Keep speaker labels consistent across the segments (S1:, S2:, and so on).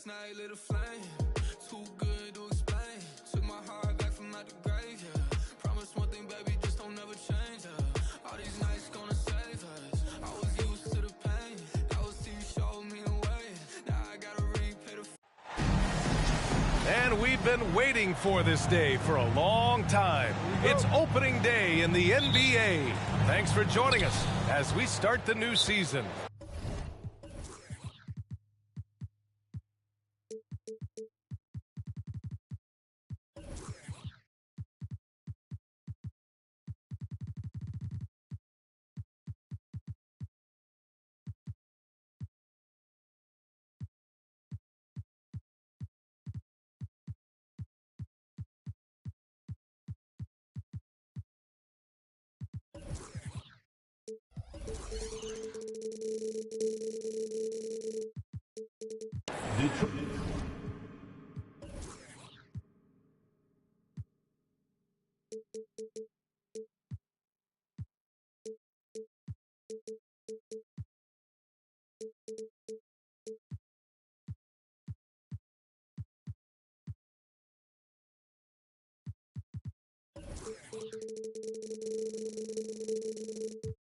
S1: Last night lit a flame, too good to explain. Took my heart back from out the grave, yeah. Promise one thing, baby, just don't ever change, yeah. All these nights gonna save us. I was used to the pain, now it's you showed me the way. Now I gotta repay the.
S2: And we've been waiting for this day for a long time. It's opening day in the NBA. Thanks for joining us as we start the new season.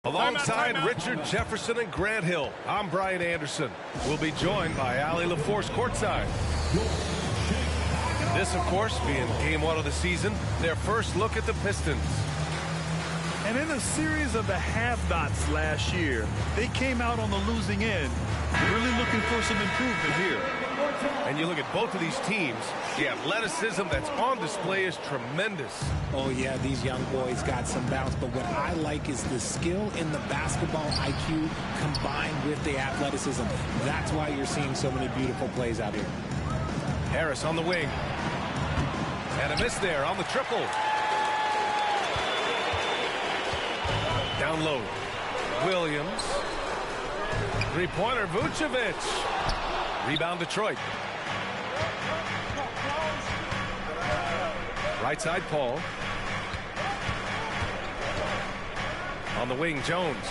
S2: Alongside Richard Jefferson and Grant Hill, I'm Brian Anderson. We'll be joined by Allie LaForce courtside. This, of course, being game one of the season, their first look at the Pistons.
S3: And in a series of the have-nots last year, they came out on the losing end, really looking for some improvement here.
S2: And you look at both of these teams, the athleticism that's on display is tremendous.
S4: Oh, yeah, these young boys got some bounce, but what I like is the skill in the basketball IQ combined with the athleticism. That's why you're seeing so many beautiful plays out here.
S2: Harris on the wing. And a miss there on the triple. Down low. Williams. Three-pointer, Vucevic. Rebound, Detroit. Right side, Paul. On the wing, Jones.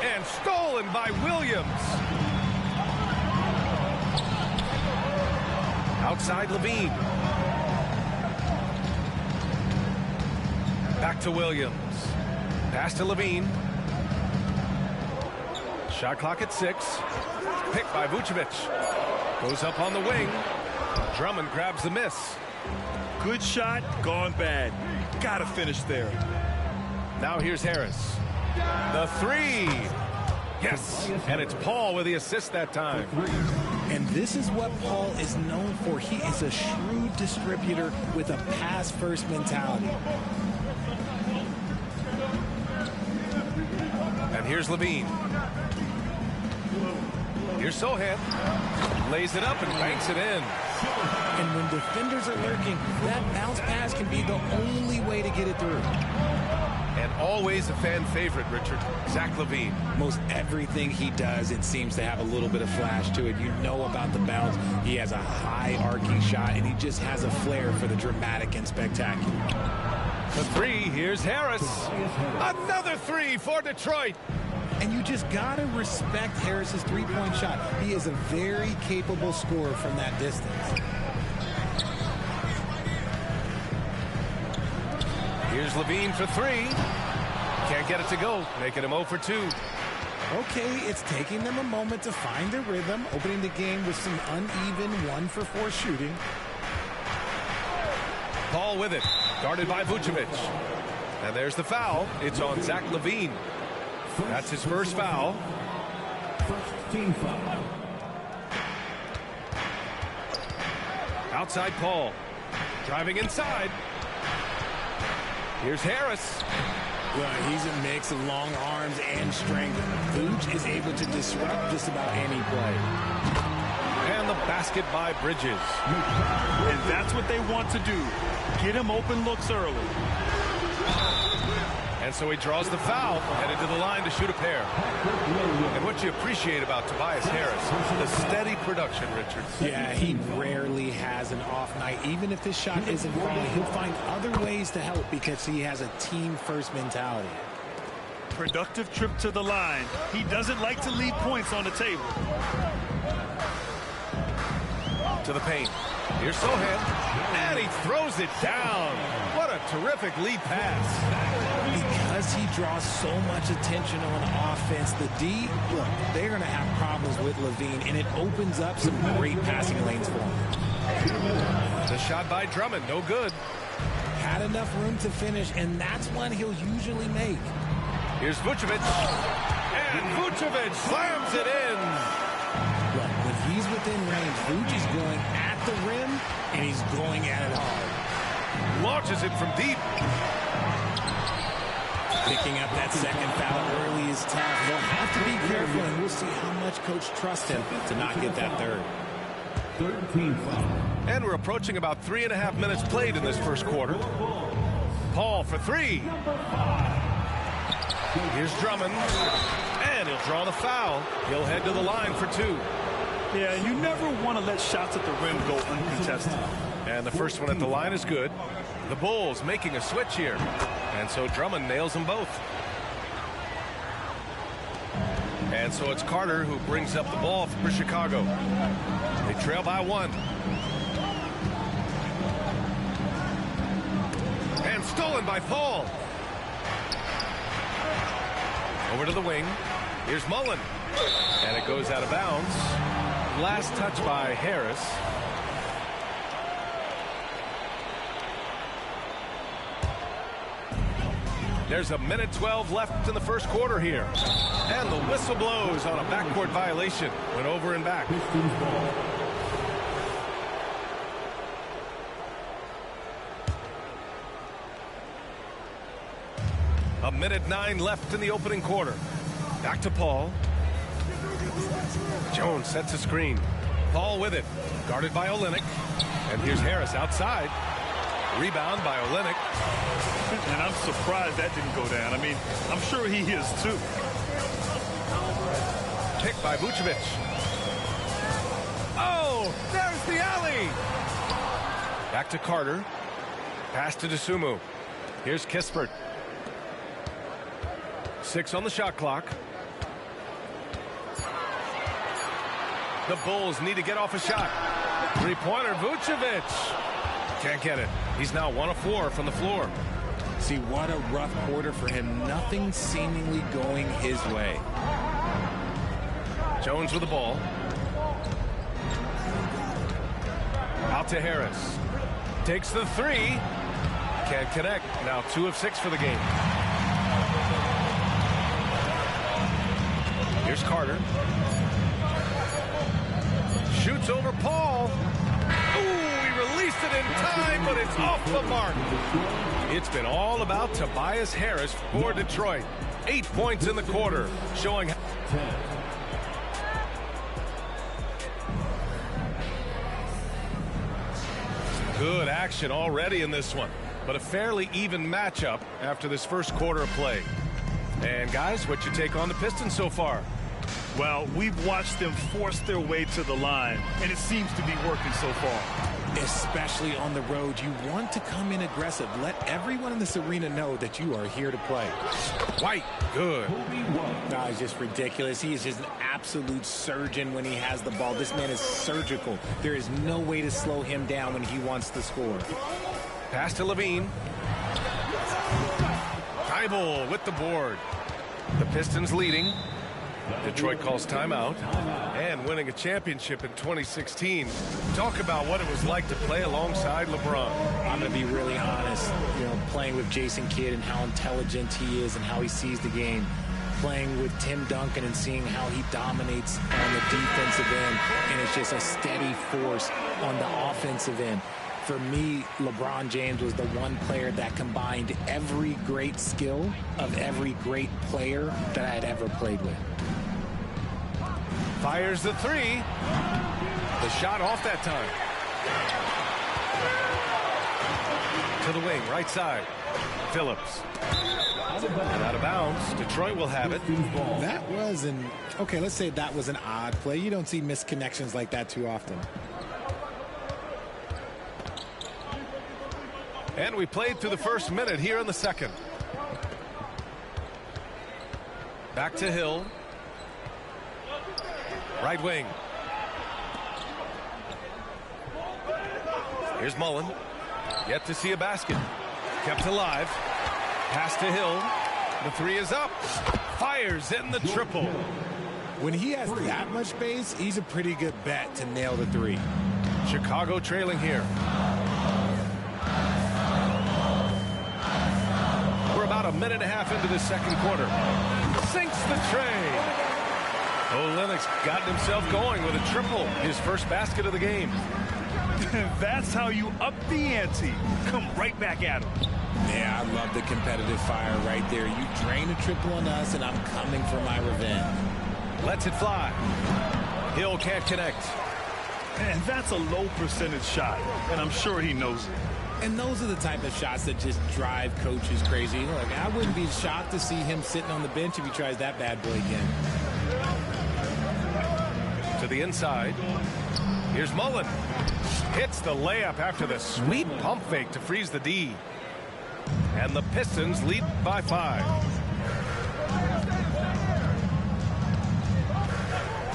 S2: And stolen by Williams. Outside, Levine. Back to Williams. Pass to Levine. Shot clock at 6. Picked by Vucevic. Goes up on the wing. Drummond grabs the miss.
S3: Good shot, gone bad. Gotta finish there.
S2: Now here's Harris. The three. Yes, and it's Paul with the assist that time.
S4: And this is what Paul is known for. He is a shrewd distributor with a pass-first mentality.
S2: And here's Levine. Here's Sohan. Lays it up and banks it in.
S4: And when defenders are lurking, that bounce pass can be the only way to get it through.
S2: And always a fan favorite, Richard. Zach LaVine.
S4: Most everything he does, it seems to have a little bit of flash to it. You know about the bounce. He has a high arcing shot, and he just has a flair for the dramatic and spectacular.
S2: The three, here's Harris. Another three for Detroit.
S4: And you just got to respect Harris's three-point shot. He is a very capable scorer from that distance.
S2: Here's Levine for three. Can't get it to go, making him 0 for 2.
S4: Okay, it's taking them a moment to find their rhythm, opening the game with some uneven 1 for 4 shooting.
S2: Paul with it, guarded by Vucevic. And there's the foul. It's on Zach LaVine. That's his first foul.
S5: First team foul.
S2: Outside Paul. Driving inside. Here's Harris.
S4: Well, he's a mix of long arms and strength. Vooch is able to disrupt just about any play.
S2: And the basket by Bridges.
S3: And that's what they want to do. Get him open looks early.
S2: And so he draws the foul, headed to the line to shoot a pair. And what you appreciate about Tobias Harris, the steady production, Richard.
S4: Yeah, he rarely has an off night. Even if his shot isn't falling, he'll find other ways to help because he has a team-first mentality.
S3: Productive trip to the line. He doesn't like to leave points on the table.
S2: To the paint. Here's Sohan. And he throws it down. What a terrific lead pass.
S4: Because he draws so much attention on offense, the D, look, they're going to have problems with Levine, and it opens up some great passing lanes for him.
S2: The shot by Drummond, no good.
S4: Had enough room to finish, and that's one he'll usually make.
S2: Here's Vucevic. And Vucevic slams it in.
S4: Look, when he's within range, Vuce is going at the rim, and he's going at it hard.
S2: Launches it from deep.
S4: Picking up that second foul early is tough. They'll have to be careful, and we'll see how much Coach trusts him to not get that third.
S5: 13 foul.
S2: And we're approaching about 3.5 minutes played in this first quarter. Paul for three. Here's Drummond. And he'll draw the foul. He'll head to the line for two.
S3: Yeah, you never want to let shots at the rim go uncontested.
S2: And the first one at the line is good. The Bulls making a switch here. And so Drummond nails them both. And so it's Carter who brings up the ball for Chicago. They trail by one. And stolen by Paul. Over to the wing. Here's Mullen. And it goes out of bounds. Last touch by Harris. There's a minute 12 left in the first quarter here. And the whistle blows on a backcourt violation. Went over and back.
S5: Pistons ball.
S2: A minute 9 left in the opening quarter. Back to Paul. Jones sets a screen. Paul with it. Guarded by Olynyk. And here's Harris outside. Rebound by Olynyk.
S3: And I'm surprised that didn't go down. I mean, I'm sure he is too.
S2: Pick by Vucevic. Oh, there's the alley. Back to Carter. Pass to Dosunmu. Here's Kispert. 6 on the shot clock. The Bulls need to get off a shot. Three-pointer, Vucevic. Can't get it. He's now 1 of 4 from the floor.
S4: See, what a rough quarter for him. Nothing seemingly going his way.
S2: Jones with the ball. Out to Harris. Takes the three. Can't connect. Now 2 of 6 for the game. Here's Carter. Shoots over Paul. Ooh, he released it in time, but it's off the mark. It's been all about Tobias Harris for Detroit. 8 points in the quarter, showing... Good action already in this one, but a fairly even matchup after this first quarter of play. And guys, what's your take on the Pistons so far?
S3: Well, we've watched them force their way to the line, and it seems to be working so far.
S4: Especially on the road, you want to come in aggressive. Let everyone in this arena know that you are here to play.
S2: White, good.
S4: No, it's just ridiculous. He is just an absolute surgeon when he has the ball. This man is surgical. There is no way to slow him down when he wants to score.
S2: Pass to Levine. Thybulle with the board. The Pistons leading. Detroit calls timeout. And winning a championship in 2016. Talk about what it was like to play alongside LeBron.
S4: I'm going to be really honest. You know, playing with Jason Kidd and how intelligent he is and how he sees the game. Playing with Tim Duncan and seeing how he dominates on the defensive end. And it's just a steady force on the offensive end. For me, LeBron James was the one player that combined every great skill of every great player that I had ever played with.
S2: Fires the three. The shot off that time. To the wing, right side. Phillips. And out of bounds. Detroit will have it.
S4: That was okay, let's say that was an odd play. You don't see misconnections like that too often.
S2: And we played through the first minute here in the second. Back to Hill. Right wing. Here's Mullen. Yet to see a basket. Kept alive. Pass to Hill. The three is up. Fires in the triple.
S4: When he has that much space, he's a pretty good bet to nail the three.
S2: Chicago trailing here. We're about a minute and a half into the second quarter. Sinks the tray. Olynyk's gotten himself going with a triple. His first basket of the game.
S3: That's how you up the ante. Come right back at him.
S4: Yeah, I love the competitive fire right there. You drain a triple on us, and I'm coming for my revenge.
S2: Lets it fly. Hill can't connect.
S3: And that's a low percentage shot, and I'm sure he knows it.
S4: And those are the type of shots that just drive coaches crazy. Look, I wouldn't be shocked to see him sitting on the bench if he tries that bad boy again.
S2: To the inside. Here's Mullen. Hits the layup after the sweet pump fake to freeze the D. And the Pistons lead by 5.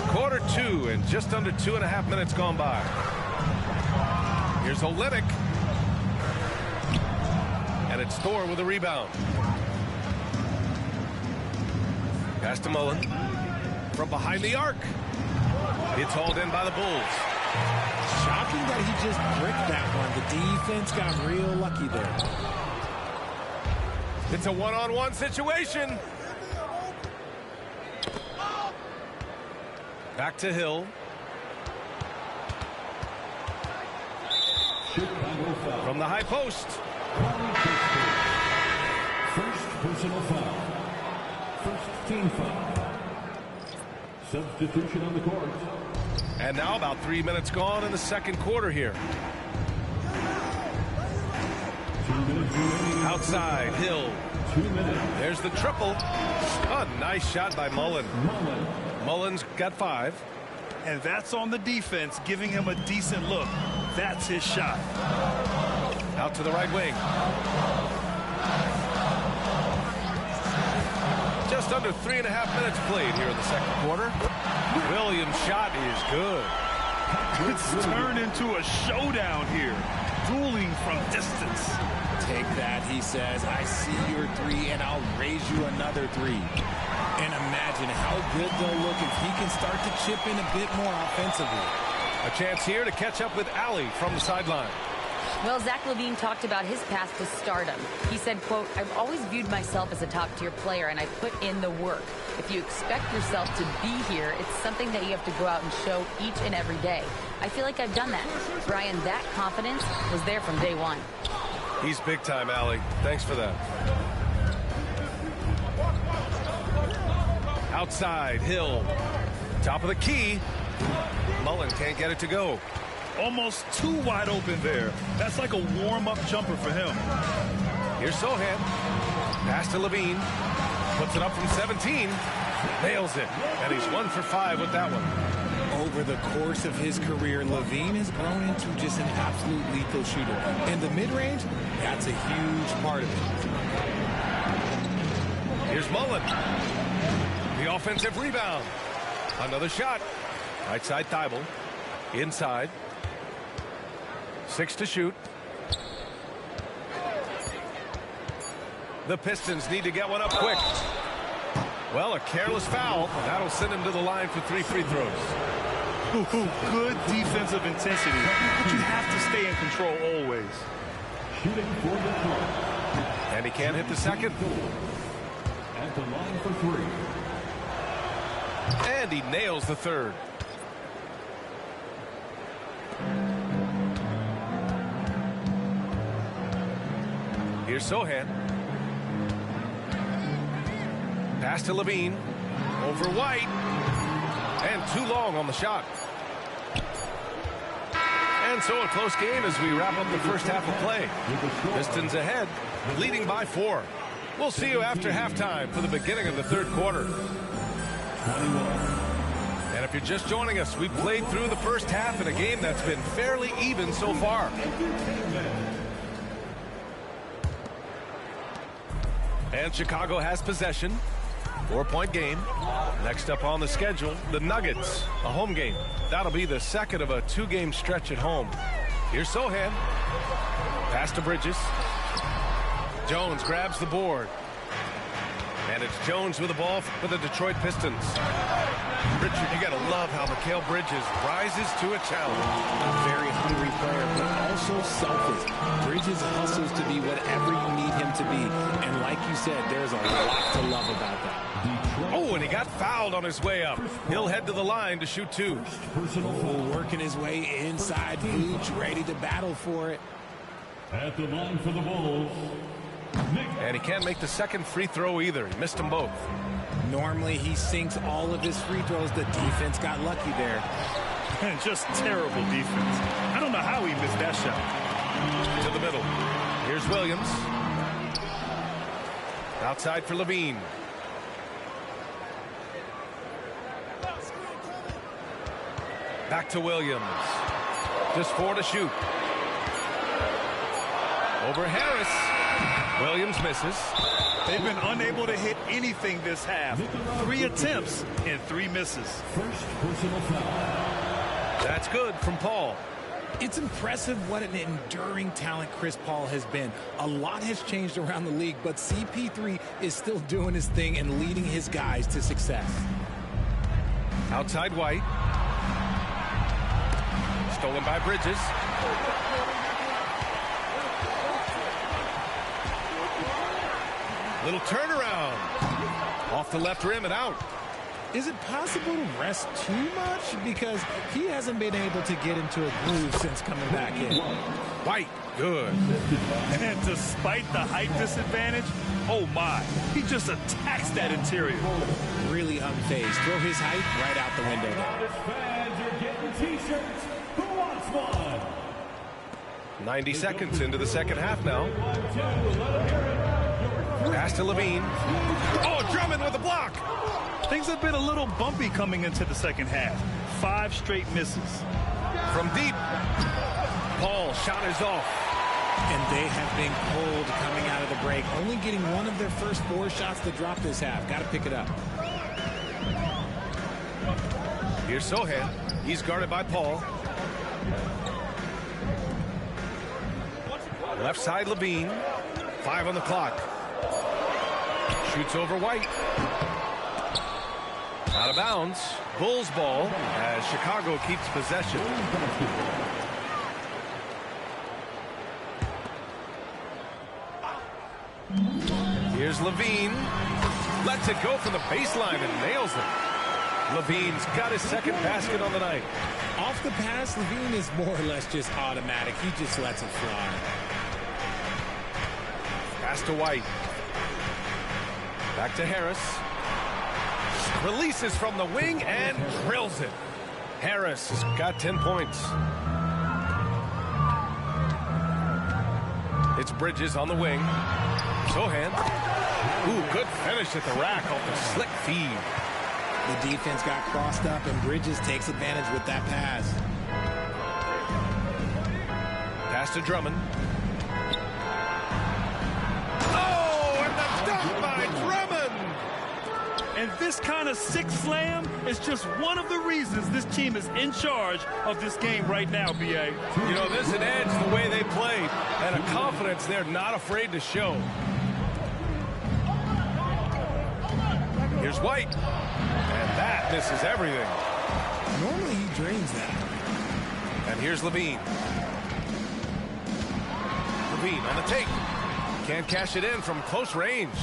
S2: Quarter 2 and just under 2.5 minutes gone by. Here's Olynyk. And it's Thor with a rebound. Pass to Mullen. From behind the arc. It's hauled in by the Bulls.
S4: Shocking that he just bricked that one. The defense got real lucky there.
S2: It's a one-on-one situation. Back to Hill. From the high post.
S5: First personal foul. First team foul. Substitution on the court.
S2: And now about 3 minutes gone in the second quarter here. Outside, Hill.
S5: 2 minutes.
S2: There's the triple. A nice shot by Mullen. Mullen's got 5.
S3: And that's on the defense, giving him a decent look. That's his shot.
S2: Out to the right wing. Just under 3.5 minutes played here in the second quarter. Williams' shot is good.
S3: It's turned into a showdown here. Dueling from distance.
S4: Take that, he says. I see your three, and I'll raise you another 3. And imagine how good they'll look if he can start to chip in a bit more offensively.
S2: A chance here to catch up with Allie from the sideline.
S6: Well, Zach LaVine talked about his path to stardom. He said, quote, I've always viewed myself as a top-tier player, and I put in the work. If you expect yourself to be here, it's something that you have to go out and show each and every day. I feel like I've done that. Brian, that confidence was there from day one.
S2: He's big time, Allie. Thanks for that. Outside, Hill. Top of the key. Mullen can't get it to go.
S3: Almost too wide open there. That's like a warm-up jumper for him.
S2: Here's Sohan. Pass to LaVine. Puts it up from 17. Nails it. And he's 1 for 5 with that one.
S4: Over the course of his career, LaVine has grown into just an absolute lethal shooter. And the mid-range, that's a huge part of it.
S2: Here's Mullen. The offensive rebound. Another shot. Right side Thibault. Inside. 6 to shoot. The Pistons need to get one up quick. Well, a careless foul. That'll send him to the line for 3 free throws.
S3: Good defensive intensity, but you have to stay in control always.
S5: Shooting for the point.
S2: And he can't hit the second.
S5: At the line for 3.
S2: And he nails the third. Here's Sohan. Pass to LaVine. Over White. And too long on the shot. And so a close game as we wrap up the first half of play. Pistons ahead, leading by 4. We'll see you after halftime for the beginning of the third quarter. And if you're just joining us, we played through the first half in a game that's been fairly even so far. And Chicago has possession. 4-point game. Next up on the schedule, the Nuggets, a home game. That'll be the second of a 2-game stretch at home. Here's Sohan. Pass to Bridges. Jones grabs the board. And it's Jones with the ball for the Detroit Pistons. Richard, you got to love how Mikal Bridges rises to a challenge.
S4: A very hungry player, but also selfish. Bridges hustles to be whatever you need him to be. And like you said, there's a lot to love about that.
S2: Oh, and he got fouled on his way up. He'll head to the line to shoot two.
S4: Working his way inside, Vooch, ready to battle for it.
S5: At the line for the Bulls,
S2: And he can't make the second free throw either. He missed them both.
S4: Normally, he sinks all of his free throws. The defense got lucky there.
S3: And just terrible defense. I don't know how he missed that shot.
S2: To the middle. Here's Williams. Outside for Levine. Back to Williams. Just 4 to shoot. Over Harris. Williams misses.
S3: They've been unable to hit anything this half. 3 attempts and 3 misses.
S5: first personal foul.
S2: That's good from Paul.
S4: It's impressive what an enduring talent Chris Paul has been. A lot has changed around the league, but CP3 is still doing his thing and leading his guys to success.
S2: Outside White. Stolen by Bridges. Little turnaround. Off the left rim and out.
S4: Is it possible to rest too much? Because he hasn't been able to get into a groove since coming back in.
S2: White, good.
S3: And despite the height disadvantage, oh my, he just attacks that interior.
S4: Really unfazed. Throw his height right out the window.
S5: Loudest fans are getting t-shirts. Who wants one?
S2: 90 seconds into the second half now. Pass to Levine. Oh, Drummond with a block.
S3: Things have been a little bumpy coming into the second half. 5 straight misses.
S2: From deep. Paul, shot is off.
S4: And they have been cold coming out of the break. Only getting one of their first 4 shots to drop this half. Got to pick it up.
S2: Here's Sohan. He's guarded by Paul. Left side Levine. 5 on the clock. Shoots over White. Out of bounds. Bulls ball as Chicago keeps possession. Here's Levine. Lets it go from the baseline and nails it. Levine's got his second basket on the night.
S4: Off the pass, Levine is more or less just automatic. He just lets it fly.
S2: Pass to White. Back to Harris. Releases from the wing and drills it. Harris has got 10 points. It's Bridges on the wing. Sohan. Ooh, good finish at the rack off the slick feed.
S4: The defense got crossed up, and Bridges takes advantage with that pass.
S2: Pass to Drummond. Oh, and the dunk by Drummond!
S3: And this kind of sick slam is just one of the reasons this team is in charge of this game right now, B.A.
S2: You know, there's an edge the way they played and a confidence they're not afraid to show. Here's White. And that misses everything.
S4: Normally he drains that.
S2: And here's Levine. Levine on the take. Can't cash it in from close range.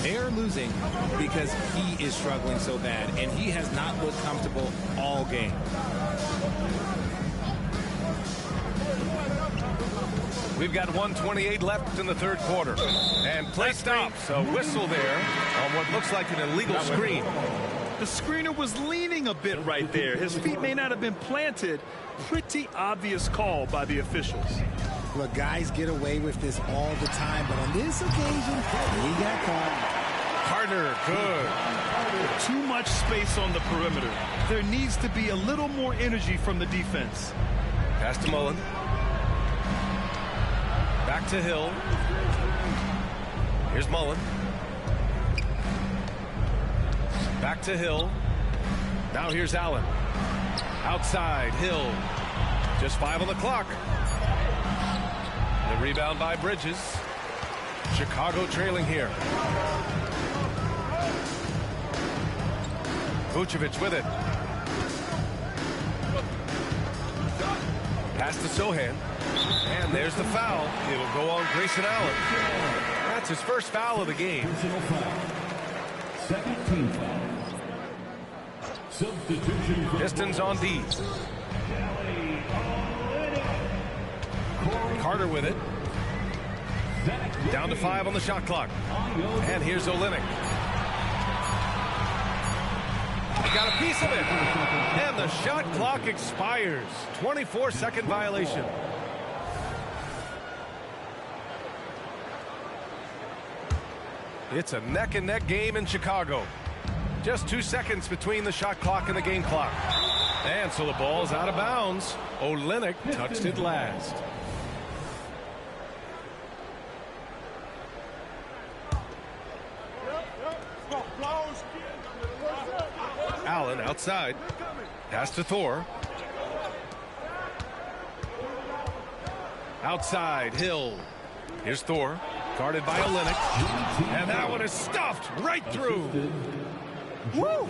S4: They are losing because he is struggling so bad, and he has not looked comfortable all game.
S2: We've got 1:28 left in the third quarter. And play stops. A whistle there on what looks like an illegal screen.
S3: The screener was leaning a bit right there. His feet may not have been planted. Pretty obvious call by the officials.
S4: Look, guys get away with this all the time, but on this occasion, he got caught.
S2: Carter, good.
S3: Too much space on the perimeter. There needs to be a little more energy from the defense.
S2: Pass to Mullen. Back to Hill. Here's Mullen. Back to Hill. Now here's Allen. Outside, Hill. Just 5 on the clock. The rebound by Bridges. Chicago trailing here. Vucevic with it. Pass to Sohan. And there's the foul. It'll go on Grayson Allen. That's his first foul of the game.
S5: Personal foul. Second team foul. Substitution.
S2: Pistons on D. Carter with it. Down to 5 on the shot clock. And here's Olynyk. He got a piece of it. And the shot clock expires. 24-second violation. It's a neck-and-neck game in Chicago. Just 2 seconds between the shot clock and the game clock. And so the ball's out of bounds. Olynyk touched it last. Allen outside. Pass to Thor. Outside, Hill. Here's Thor. Guarded by Olynyk. And that one is stuffed right through.
S3: Woo!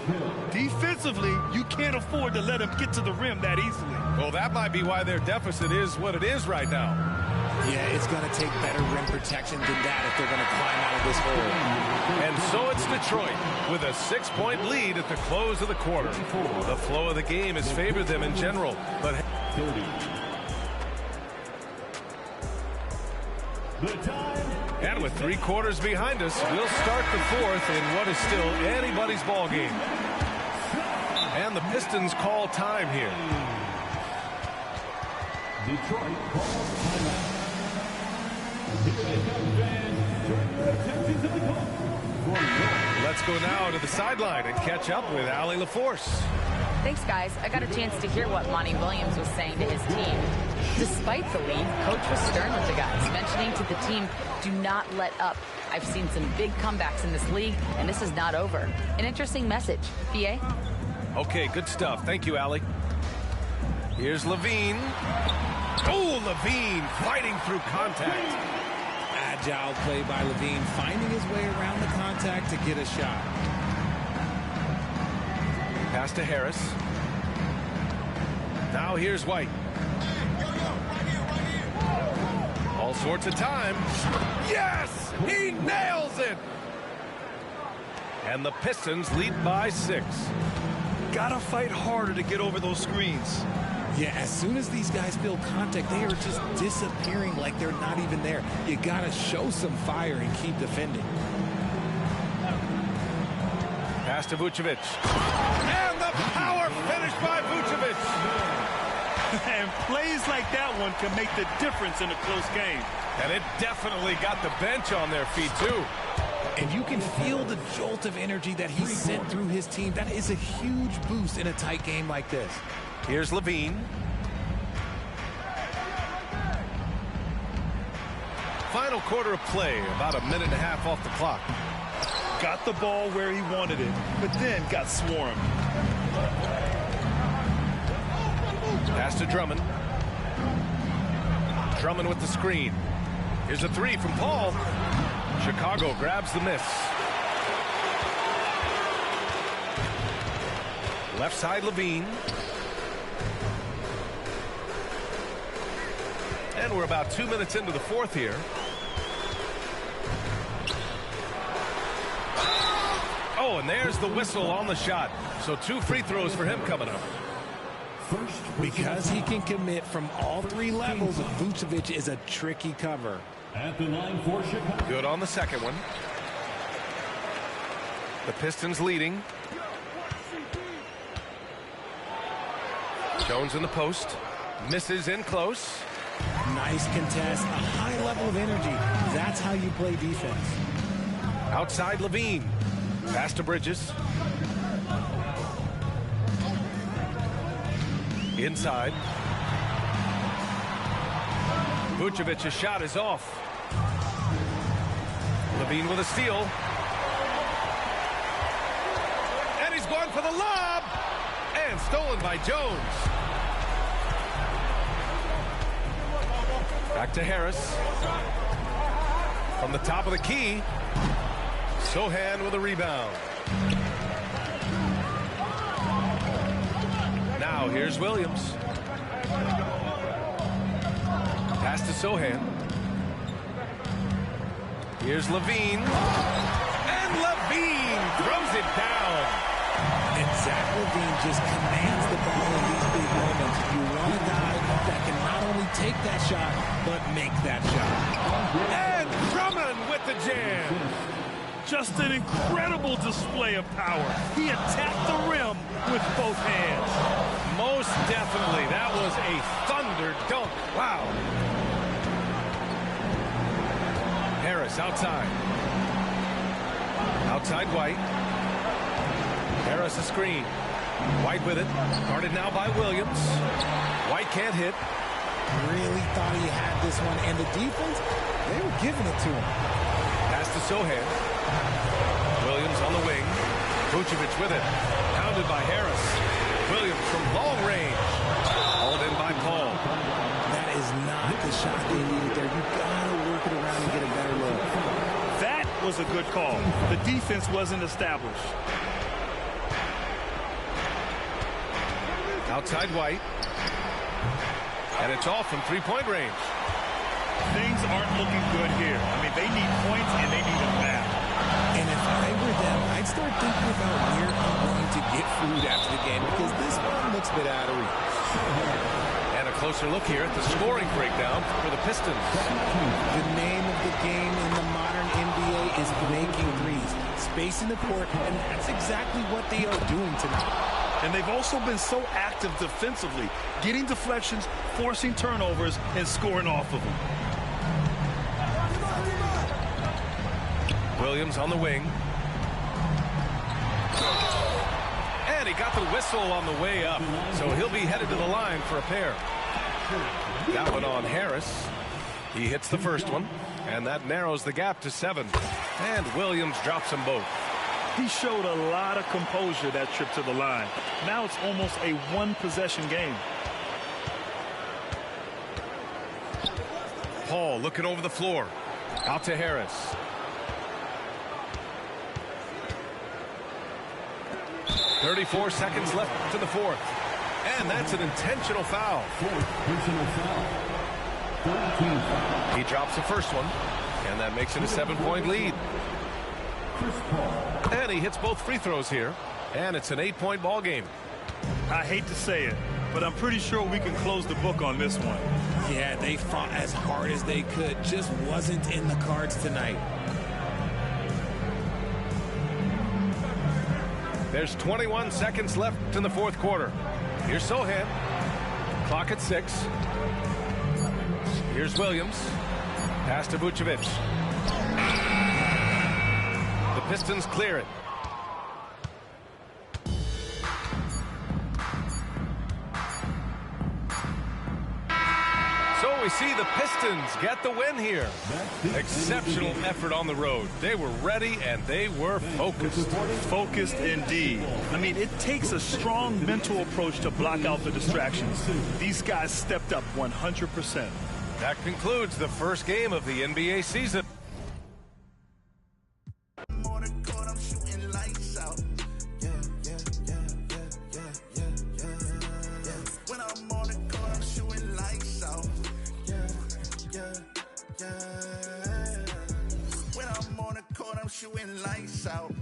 S3: Defensively, you can't afford to let him get to the rim that easily.
S2: Well, that might be why their deficit is what it is right now.
S4: Yeah, it's going to take better rim protection than that if they're going to climb out of this hole.
S2: And so it's Detroit with a 6-point lead at the close of the quarter. The flow of the game has favored them in general, but and with 3 quarters behind us, we'll start the 4th in what is still anybody's ball game. And the Pistons call time here.
S5: Detroit calls timeout. Here they come, fans. Turn your attention to the call.
S2: Let's go now to the sideline and catch up with Allie LaForce.
S6: Thanks, guys. I got a chance to hear what Monty Williams was saying to his team. Despite the lead, Coach was stern with the guys, mentioning to the team, do not let up. I've seen some big comebacks in this league, and this is not over. An interesting message. BA?
S2: Okay, good stuff. Thank you, Allie. Here's Levine. Oh, Levine fighting through contact.
S4: Agile play by Levine, finding his way around the contact to get a shot.
S2: Pass to Harris. Now here's White. All sorts of time. Yes! He nails it! And the Pistons lead by 6.
S3: Gotta fight harder to get over those screens.
S4: Yeah, as soon as these guys feel contact, they are just disappearing like they're not even there. You gotta show some fire and keep defending.
S2: Pass to Vucevic. And the power finish by Vucevic.
S3: And plays like that one can make the difference in a close game.
S2: And it definitely got the bench on their feet, too.
S4: And you can feel the jolt of energy that he sent through his team. That is a huge boost in a tight game like this.
S2: Here's Levine. Final quarter of play, about a minute and a half off the clock.
S3: Got the ball where he wanted it, but then got swarmed.
S2: Pass to Drummond. Drummond with the screen. Here's a 3 from Paul. Chicago grabs the miss. Left side, Levine. And we're about 2 minutes into the 4th here. Oh, and there's the whistle on the shot. So 2 free throws for him coming up.
S4: Because he can commit from all 3 levels, Vucevic is a tricky cover.
S5: At the line for Chicago.
S2: Good on the second one. The Pistons leading. Jones in the post. Misses in close.
S4: Nice contest, a high level of energy. That's how you play defense.
S2: Outside Levine. Pass to Bridges. Inside. Vucevic's shot is off. Levine with a steal. And he's going for the lob. And stolen by Jones. Back to Harris. From the top of the key. Sohan with a rebound. Now here's Williams. Pass to Sohan. Here's Levine. And Levine throws it down.
S4: And Zach Levine just commands the ball in these big moments. You want a guy that can not only take that shot, but make that shot.
S2: And Drummond with the jam.
S3: Just an incredible display of power. He attacked the rim with both hands.
S2: Most definitely. That was a thunder dunk. Wow. Harris outside. Outside White. Harris a screen. White with it. Guarded now by Williams. White can't hit.
S4: Really thought he had this one. And the defense, they were giving it to him.
S2: Pass to Sohan. Williams on the wing. Vucevic with it. Pounded by Harris. Williams from long range. Hauled in by Paul.
S4: That is not the shot they needed there. You gotta work it around and get a better look.
S3: That was a good call. The defense wasn't established.
S2: Outside White. And it's off from three-point range.
S3: Things aren't looking good here. I mean, they need points and they need them back.
S4: And if I were them, I'd start thinking about where I'm going to get food after the game, because this one looks a bit out of reach.
S2: And a closer look here at the scoring breakdown for the Pistons.
S4: The name of the game in the modern NBA is making threes, spacing the court, and that's exactly what they are doing tonight.
S3: And they've also been so active defensively, getting deflections, forcing turnovers, and scoring off of them.
S2: Williams on the wing. And he got the whistle on the way up, so he'll be headed to the line for a pair. That one on Harris. He hits the first one, and that narrows the gap to 7. And Williams drops them both.
S3: He showed a lot of composure that trip to the line. Now it's almost a one-possession game.
S2: Paul looking over the floor. Out to Harris. .34 seconds left to the fourth. And that's an intentional foul.
S5: Personal foul. 13 foul.
S2: He drops the first one, and that makes it a 7-point lead.
S5: Chris Paul.
S2: And he hits both free throws here, and it's an 8-point ball game.
S3: I hate to say it, but I'm pretty sure we can close the book on this one.
S4: Yeah, they fought as hard as they could. Just wasn't in the cards tonight.
S2: There's 21 seconds left in the fourth quarter. Here's Sohan. Clock at 6. Here's Williams. Pass to Vucevic. The Pistons clear it. So we see the Pistons get the win here. Exceptional effort on the road. They were ready and they were focused.
S3: Focused indeed. I mean, it takes a strong mental approach to block out the distractions. These guys stepped up 100%.
S2: That concludes the first game of the NBA season.
S7: Shooting lights out.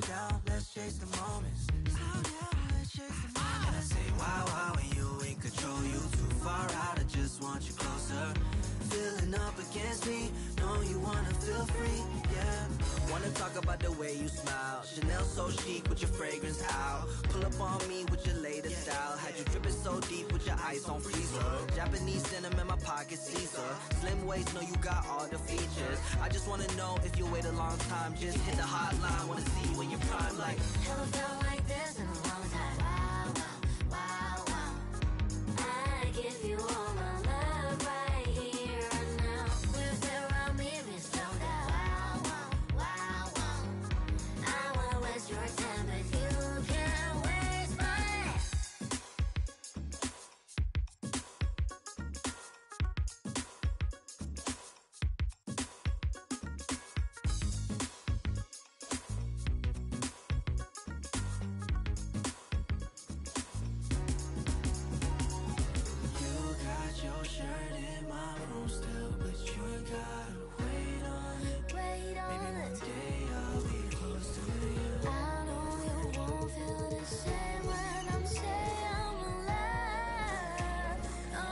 S8: slow down, let's chase the moments. Slow down, let's chase the moments. And I say, wow, wow, when you in control, you too far out, I just want you closer. Feeling up against me, know you wanna feel free, yeah. Wanna talk about the way you smile. Chanel so chic with your fragrance out. Pull up on me with your latest style. Had you dripping so deep with your ice on freezer. Japanese cinnamon, my pocket Caesar. Slim waist, know you got all the features. I just wanna know if you wait a long time. Just hit the hotline, wanna see when you're prime like.
S9: Never felt like this in a long time. Wow, wow, wow, wow. I give you all my love right here and now. With around me, be slow down. Wow, wow, wow, wow. I wanna waste your time, but you can't waste mine.
S8: You got your shirt in my room still, but you ain't gotta wait on it.
S9: Wait on
S8: Maybe one
S9: it.
S8: day I'll be close to you.
S9: I know you won't feel the same when I'm saying I'm alive. Oh,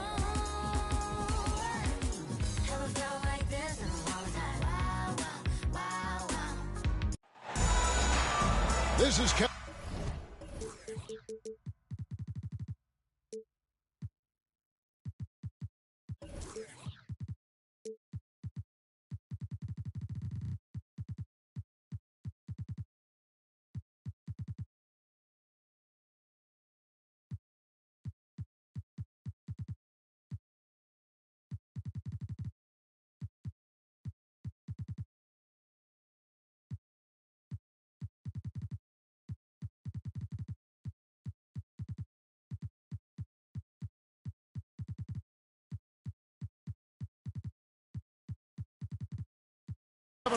S9: never felt like this in a long time. Wow, wow, wow, wow.
S10: This is Kevin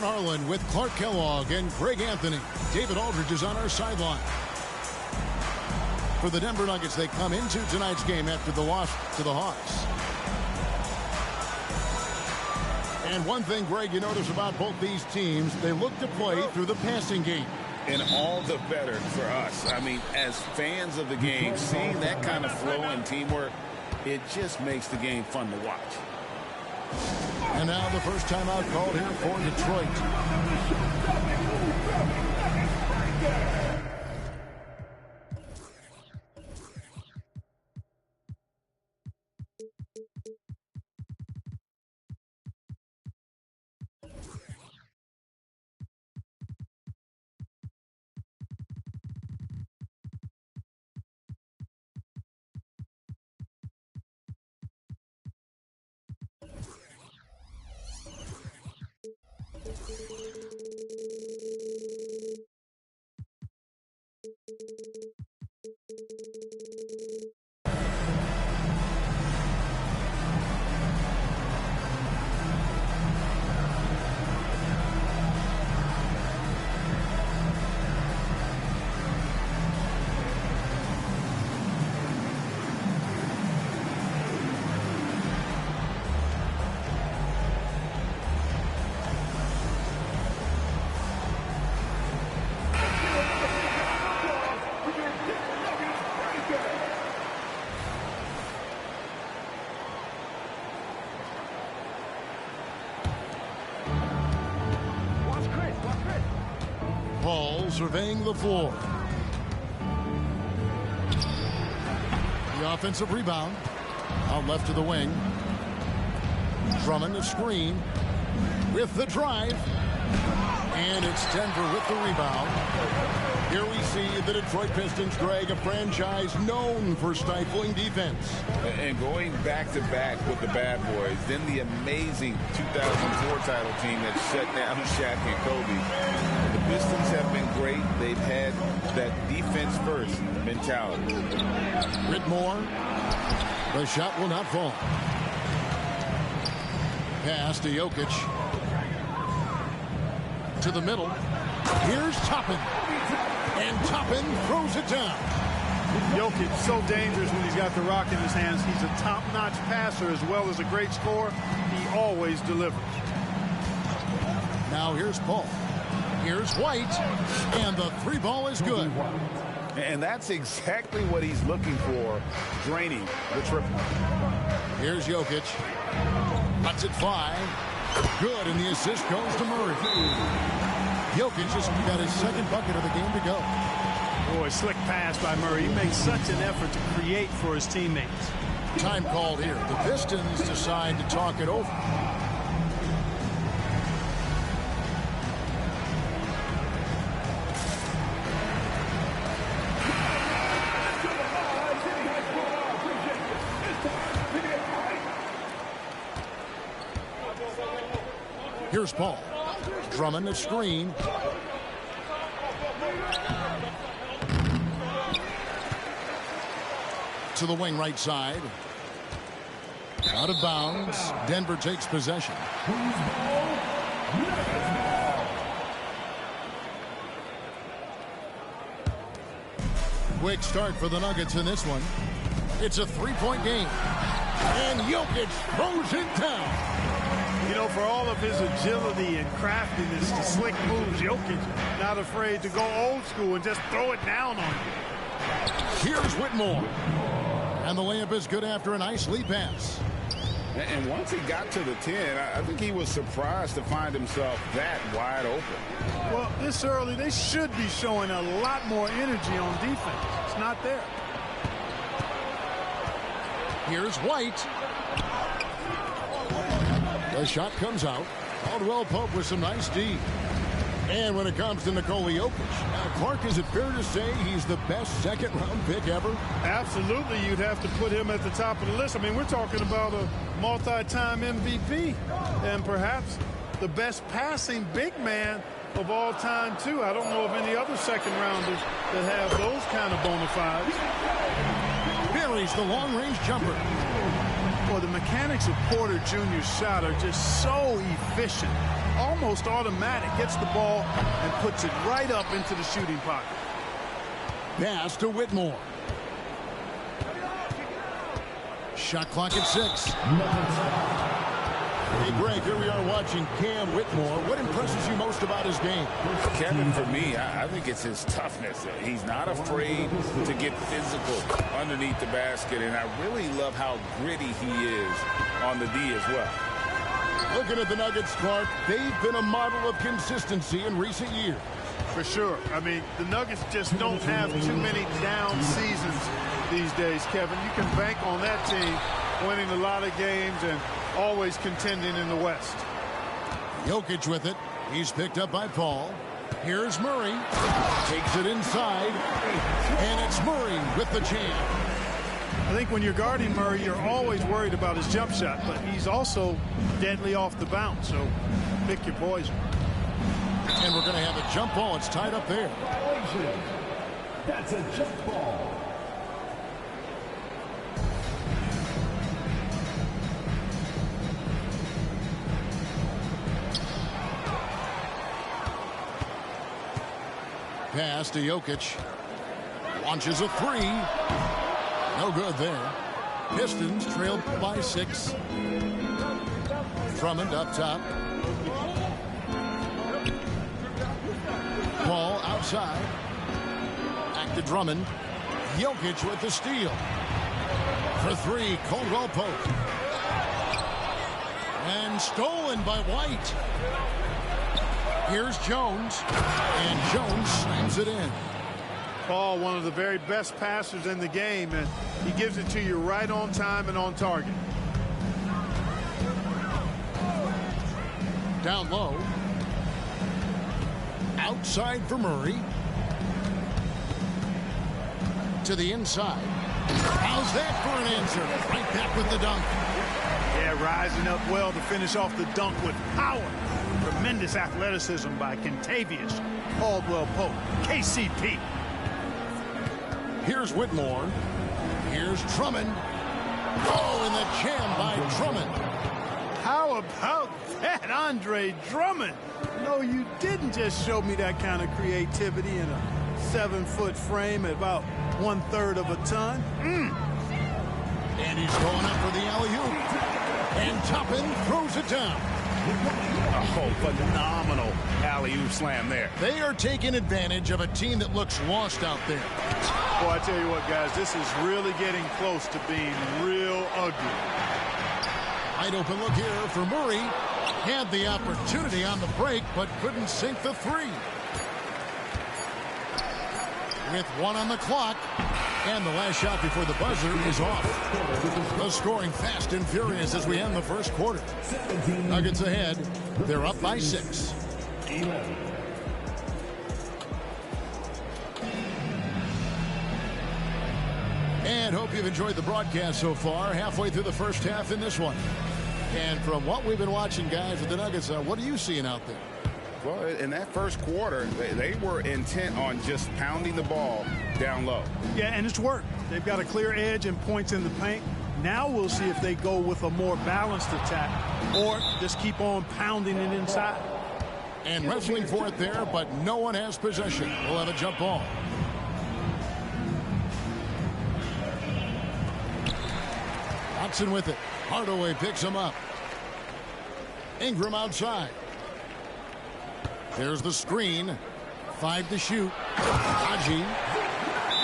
S10: Harlan with Clark Kellogg and Greg Anthony. David Aldridge is on our sideline. For the Denver Nuggets, they come into tonight's game after the loss to the Hawks. And one thing, Greg, you notice about both these teams, they look to play through the passing game.
S11: And all the better for us. I mean, as fans of the game, seeing that kind of flow and teamwork, it just makes the game fun to watch.
S10: And now the first timeout called here for Detroit. Paul surveying the floor. The offensive rebound. Out left to the wing. Drummond a screen. With the drive. And it's Denver with the rebound. Here we see the Detroit Pistons, Greg, a franchise known for stifling defense.
S11: And going back-to-back with the bad boys, then the amazing 2004 title team that shut down Shaq and Kobe. The Pistons have been great. They've had that defense-first mentality.
S10: Whitmore. The shot will not fall. Pass to Jokic. To the middle. Here's Toppin. And Toppin throws it down.
S3: Jokic so dangerous when he's got the rock in his hands. He's a top-notch passer as well as a great scorer. He always delivers.
S10: Now here's Paul. Here's White, and the three ball is good.
S11: And that's exactly what he's looking for, draining the triple.
S10: Here's Jokic. Lets it fly. Good, and the assist goes to Murray. Jokic just got his second bucket of the game to go.
S3: Boy, slick pass by Murray. He makes such an effort to create for his teammates.
S10: Time called here. The Pistons decide to talk it over. Here's Paul. Drummond a screen. To the wing right side. Out of bounds. Denver takes possession. Quick start for the Nuggets in this one. It's a three-point game. And Jokic throws it down.
S3: You know, for all of his agility and craftiness, the slick moves, Jokic not afraid to go old school and just throw it down on you.
S10: Here's Whitmore. And the layup is good after a nice lead pass.
S11: And once he got to the 10, I think he was surprised to find himself that wide open.
S3: Well, this early, they should be showing a lot more energy on defense. It's not there.
S10: Here's White. The shot comes out. Caldwell Pope with some nice D. And when it comes to Nikola Jokic, Clark, is it fair to say he's the best second-round pick ever?
S3: Absolutely, you'd have to put him at the top of the list. I mean, we're talking about a multi-time MVP and perhaps the best passing big man of all time, too. I don't know of any other second-rounders that have those kind of bona fides.
S10: Buries the long-range jumper.
S3: Well, the mechanics of Porter Jr.'s shot are just so efficient, almost automatic. Gets the ball and puts it right up into the shooting pocket.
S10: Pass to Whitmore. Shot clock at 6. Hey, Greg, here we are watching Cam Whitmore. What impresses you most about his game?
S11: Kevin, for me, I think it's his toughness. He's not afraid to get physical underneath the basket, and I really love how gritty he is on the D as well.
S10: Looking at the Nuggets, Clark, they've been a model of consistency in recent years.
S3: For sure. I mean, the Nuggets just don't have too many down seasons these days, Kevin. You can bank on that team winning a lot of games and always contending in the West.
S10: Jokic with it. He's picked up by Paul. Here's Murray. Takes it inside. And it's Murray with the jam.
S3: I think when you're guarding Murray, you're always worried about his jump shot, but he's also deadly off the bounce, so pick your poison.
S10: And we're going to have a jump ball. It's tied up there.
S5: That's a jump ball.
S10: Pass to Jokic. Launches a three. No good there. Pistons trailed by 6. Drummond up top. Paul outside. Back to Drummond. Jokic with the steal. For 3, Caldwell Pope. And stolen by White. Here's Jones. And Jones slams it in.
S3: Paul, one of the very best passers in the game, and he gives it to you right on time and on target.
S10: Down low. Outside for Murray. To the inside. How's that for an answer? Right back with the dunk.
S3: Yeah, rising up well to finish off the dunk with power. Tremendous athleticism by Kentavious Caldwell-Pope, KCP.
S10: Here's Whitmore. Here's Drummond. Oh, and the jam by Drummond.
S3: How about that, Andre Drummond? No, you didn't just show me that kind of creativity in a 7-foot frame at about 1/3 of a ton.
S10: And he's going up for the alley-oop. And Toppin throws it down.
S11: Oh, phenomenal alley-oop slam there.
S10: They are taking advantage of a team that looks lost out there.
S3: Boy, I tell you what, guys, this is really getting close to being real ugly.
S10: Wide open look here for Murray. Had the opportunity on the break, but couldn't sink the three. With 1 on the clock, and the last shot before the buzzer is off. The scoring fast and furious as we end the first quarter. Nuggets ahead. They're up by 6. And hope you've enjoyed the broadcast so far. Halfway through the first half in this one. And from what we've been watching, guys, with the Nuggets, what are you seeing out there?
S11: Well, in that first quarter, they were intent on just pounding the ball down low.
S3: Yeah, and it's worked. They've got a clear edge and points in the paint. Now we'll see if they go with a more balanced attack or just keep on pounding it inside.
S10: And wrestling for it there, but no one has possession. We'll have a jump ball. Watson with it. Hardaway picks him up. Ingram outside. There's the screen. 5 to shoot. Haji.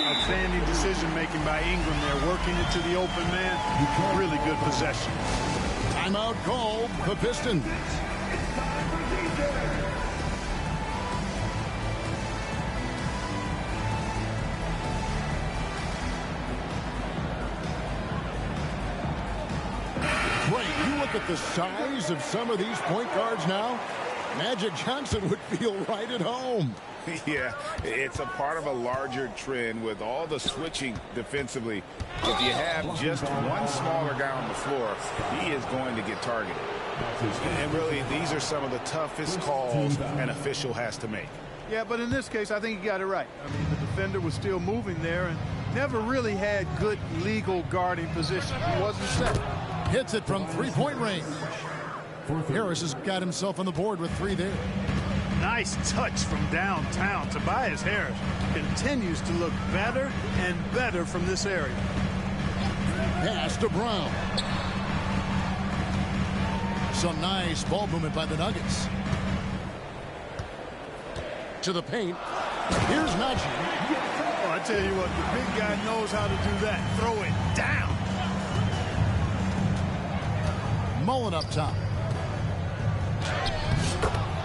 S3: Outstanding decision-making by Ingram there, working it to the open man. Really good possession.
S10: Timeout called. The Pistons. Great. You look at the size of some of these point guards now. Magic Johnson would feel right at home.
S11: Yeah, it's a part of a larger trend with all the switching defensively. If you have just one smaller guy on the floor, he is going to get targeted. And really, these are some of the toughest calls an official has to make.
S3: Yeah, but in this case, I think he got it right. I mean, the defender was still moving there and never really had good legal guarding position. He wasn't set.
S10: Hits it from three-point range. Harris has got himself on the board with 3 there.
S3: Nice touch from downtown. Tobias Harris continues to look better and better from this area.
S10: Pass to Brown. Some nice ball movement by the Nuggets. To the paint. Here's Najee.
S3: Oh, I tell you what, the big guy knows how to do that. Throw it down.
S10: Mullen up top.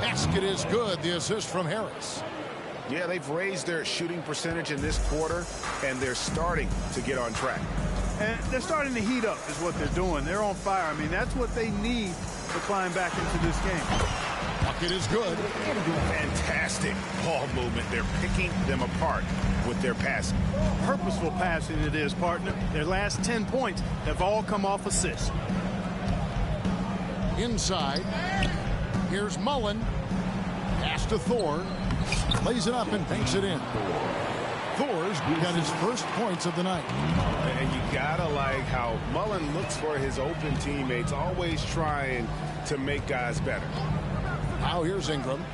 S10: Basket is good. The assist from Harris.
S11: Yeah, they've raised their shooting percentage in this quarter, and they're starting to get on track.
S3: And they're starting to heat up is what they're doing. They're on fire. I mean, that's what they need to climb back into this game.
S10: Bucket is good.
S11: Fantastic ball movement. They're picking them apart with their passing.
S3: Purposeful passing it is, partner. Their last 10 points have all come off assists.
S10: Inside. Here's Mullen. Pass to Thor. Lays it up and banks it in. Thor's got his first points of the night.
S11: And you gotta like how Mullen looks for his open teammates, always trying to make guys better.
S10: Now here's Ingram.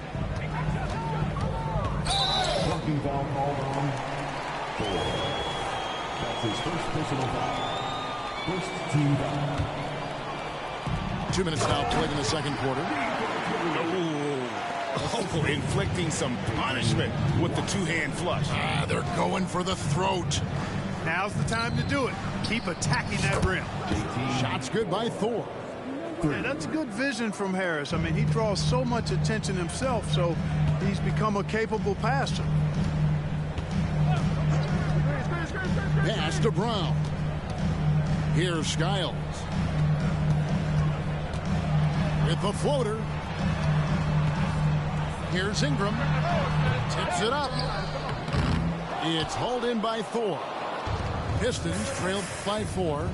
S5: Blocking foul called on Thor. That's his first personal foul. First team foul.
S10: 2 minutes now played in the second quarter.
S11: Oh, inflicting some punishment with the two-hand flush.
S10: They're going for the throat.
S3: Now's the time to do it. Keep attacking that rim.
S10: Shots good by Thor.
S3: Yeah, that's good vision from Harris. I mean, he draws so much attention himself, so he's become a capable passer.
S10: Pass to Brown. Here's Skiles. With the floater. Here's Ingram. Tips it up. It's hauled in by Thor. Pistons trailed by 4.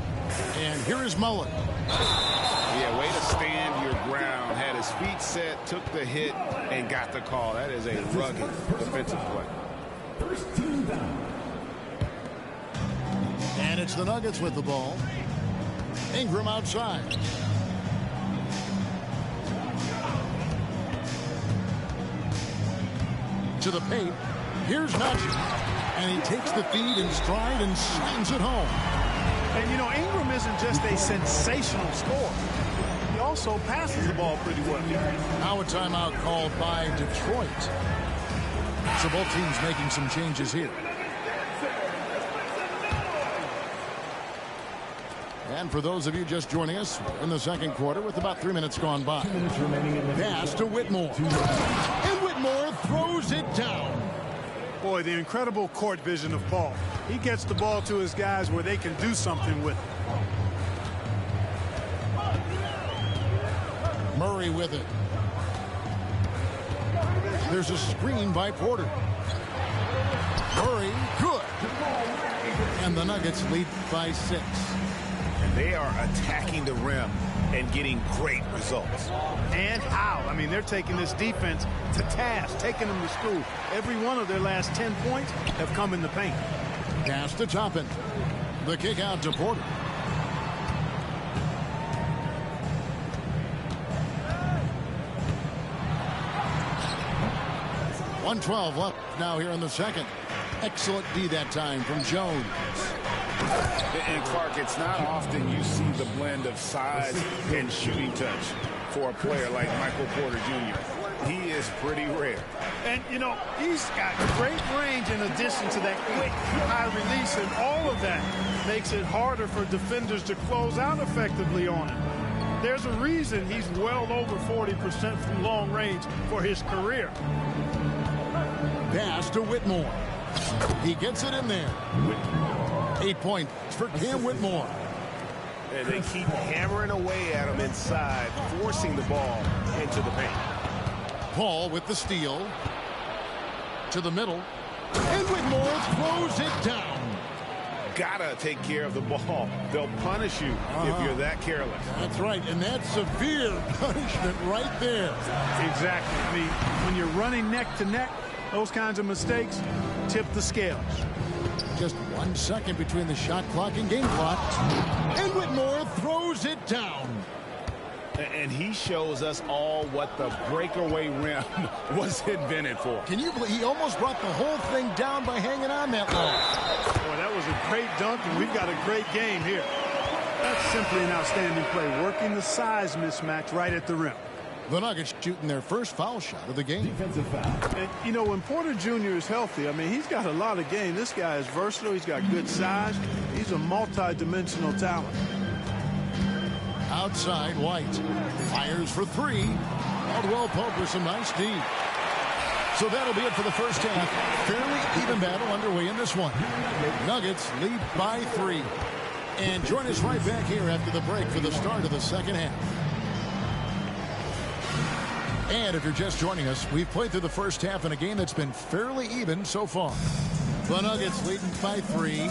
S10: And here is Mullen.
S11: Yeah, way to stand your ground. Had his feet set, took the hit, and got the call. That is a rugged defensive play.
S5: First team down.
S10: And it's the Nuggets with the ball. Ingram outside. To the paint. Here's Najee. And he takes the feed in stride and slams it home.
S3: And, you know, Ingram isn't just a sensational scorer. He also also passes the ball pretty well.
S10: Now a timeout called by Detroit. So both teams making some changes here. And for those of you just joining us, in the second quarter with about 3 minutes gone by.
S5: 2 minutes remaining in the
S10: pass to Whitmore. And Whitmore throws it down.
S3: Boy, the incredible court vision of Paul. He gets the ball to his guys where they can do something with it.
S10: Murray with it. There's a screen by Porter. Murray, good. And the Nuggets lead by 6.
S2: And they are attacking the rim and getting great results.
S3: And how? I mean, they're taking this defense to task, taking them to school. Every one of their last 10 points have come in the paint.
S10: Pass to Toppin. The kick out to Porter. .112 left now here in the second. Excellent D that time from Jones.
S11: And Clark, it's not often you see the blend of size and shooting touch for a player like Michael Porter Jr. He is pretty rare.
S3: And, you know, he's got great range in addition to that quick high release, and all of that makes it harder for defenders to close out effectively on him. There's a reason he's well over 40% from long range for his career.
S10: Pass to Whitmore. He gets it in there. 8 points for Cam Whitmore.
S2: And they keep hammering away at him inside, forcing the ball into the paint.
S10: Paul with the steal. To the middle. And Whitmore throws it down.
S2: Gotta take care of the ball. They'll punish you if you're that careless.
S10: That's right, and that's severe punishment right there.
S3: Exactly. I mean, when you're running neck to neck, those kinds of mistakes tip the scales.
S10: Just 1 second between the shot clock and game clock. And Whitmore throws it down.
S2: And he shows us all what the breakaway rim was invented for.
S10: Can you believe he almost brought the whole thing down by hanging on that long?
S3: Boy, that was a great dunk, and we've got a great game here. That's simply an outstanding play, working the size mismatch right at the rim.
S10: The Nuggets shooting their first foul shot of the game.
S5: defensive foul.
S3: And, you know, when Porter Jr. is healthy, I mean, he's got a lot of game. This guy is versatile. He's got good size. He's a multi-dimensional talent.
S10: Outside, White fires for 3. Caldwell Pope with some nice D. So that'll be it for the first half. Fairly even battle underway in this one. Nuggets lead by 3. And join us right back here after the break for the start of the second half. And if you're just joining us, we've played through the first half in a game that's been fairly even so far. The Nuggets leading by 3.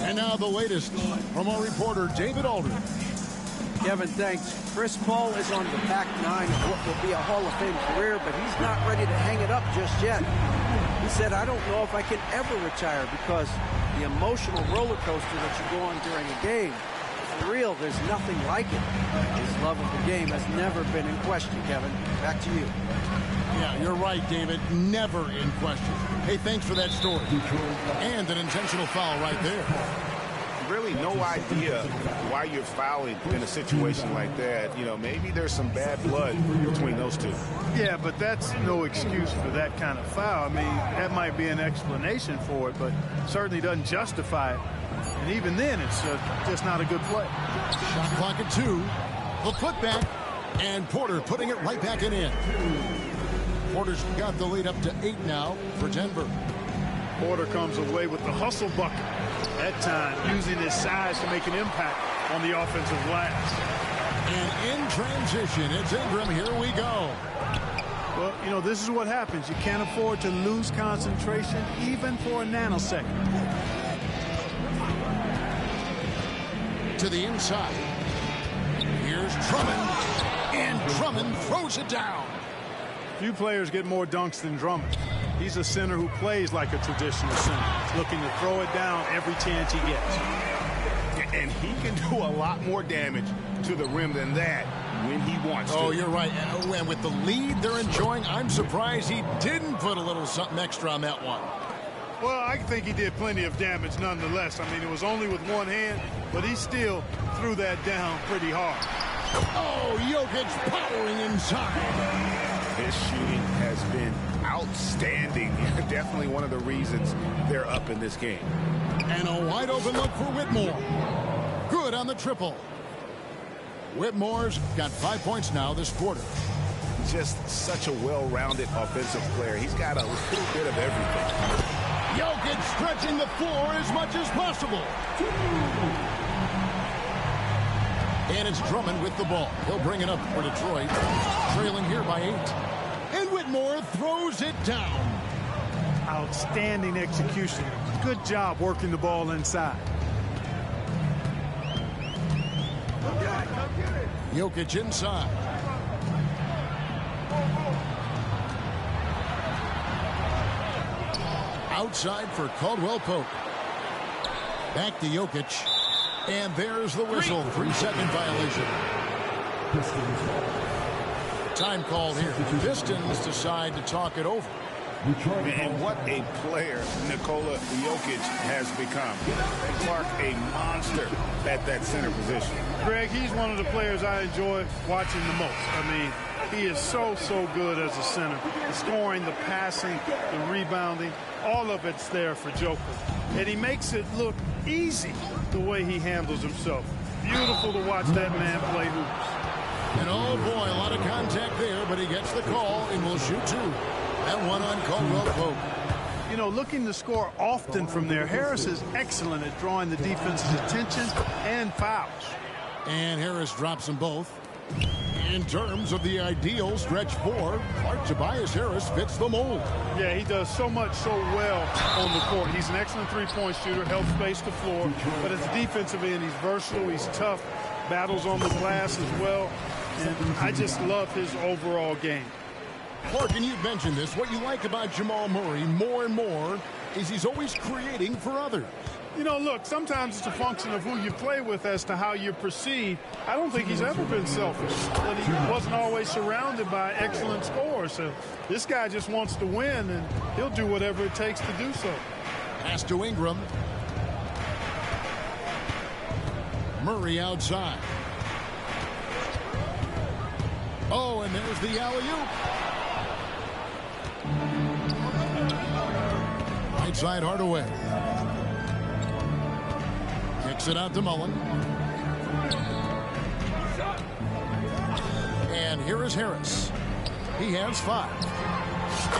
S10: And now the latest from our reporter, David Aldridge.
S12: Kevin, thanks. Chris Paul is on the back 9 of what will be a Hall of Fame career, but he's not ready to hang it up just yet. He said, I don't know if I can ever retire because the emotional roller coaster that you go on during a game, for real, there's nothing like it. His love of the game has never been in question, Kevin. Back to you.
S10: Yeah, you're right, David. Never in question. Hey, thanks for that story. And an intentional foul right there.
S2: Really no idea why you're fouling in a situation like that. You know, maybe there's some bad blood between those two.
S3: Yeah, but that's no excuse for that kind of foul. I mean, that might be an explanation for it, but certainly doesn't justify it. And even then, it's just not a good play.
S10: Shot clock at 2. The putback. And Porter putting it right back in. Porter's got the lead up to 8 now for Denver.
S3: Porter comes away with the hustle bucket. That time, using his size to make an impact on the offensive glass.
S10: And in transition, it's Ingram. Here we go.
S3: Well, you know, this is what happens. You can't afford to lose concentration even for a nanosecond.
S10: To the inside. Here's Drummond. And Drummond throws it down.
S3: Few players get more dunks than Drummond. He's a center who plays like a traditional center, looking to throw it down every chance he gets.
S2: And he can do a lot more damage to the rim than that when he wants to.
S10: Oh, you're right. And with the lead they're enjoying, I'm surprised he didn't put a little something extra on that one.
S3: Well, I think he did plenty of damage nonetheless. I mean, it was only with one hand, but he still threw that down pretty hard.
S10: Oh, Jokic powering inside.
S11: His shooting has been outstanding. Definitely one of the reasons they're up in this game.
S10: And a wide open look for Whitmore. Good on the triple. Whitmore's got 5 points now this quarter.
S11: Just such a well-rounded offensive player. He's got a little bit of everything.
S10: Jokic stretching the floor as much as possible. And it's Drummond with the ball. He'll bring it up for Detroit. Trailing here by 8. And Whitmore throws it down.
S3: Outstanding execution. Good job working the ball inside.
S10: Jokic inside. Outside for Caldwell Pope. Back to Jokic. And there's the whistle. 3-second violation. Time called here. The Pistons decide to talk it over.
S11: And what a player Nikola Jokic has become. Clark, a monster at that center position.
S3: Greg, he's one of the players I enjoy watching the most. I mean, he is so good as a center. The scoring, the passing, the rebounding, all of it's there for Joker. And he makes it look easy the way he handles himself. Beautiful to watch that man play hoops.
S10: And oh boy, a lot of contact there, but he gets the call and will shoot 2. That one on Caldwell Pope.
S3: You know, looking to score often from there, Harris is excellent at drawing the defense's attention and fouls.
S10: And Harris drops them both. In terms of the ideal stretch 4, Tobias Harris fits the mold.
S3: Yeah, he does so much so well on the court. He's an excellent three-point shooter, helps space the floor. But at the defensive end, he's versatile, he's tough, battles on the glass as well. And I just love his overall game.
S10: Clark, and you've mentioned this, what you like about Jamal Murray more and more is he's always creating for others.
S3: You know, look, sometimes it's a function of who you play with as to how you're perceived. I don't think he's ever been selfish, but he wasn't always surrounded by excellent scorers. So this guy just wants to win, and he'll do whatever it takes to do so.
S10: Pass to Ingram. Murray outside. Oh, and there's the alley-oop. Right side Hardaway. Kicks it out to Mullen. And here is Harris. He has 5.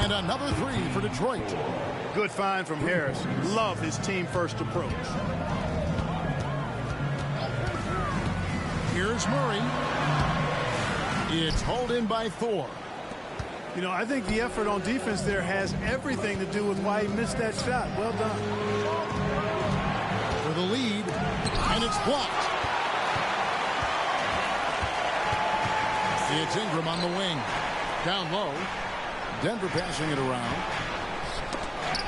S10: And another 3 for Detroit.
S3: Good find from Harris. Love his team-first approach.
S10: Here's Murray. It's hauled in by Thor.
S3: You know, I think the effort on defense there has everything to do with why he missed that shot. Well done.
S10: For the lead, and it's blocked. It's Ingram on the wing. Down low. Denver passing it around.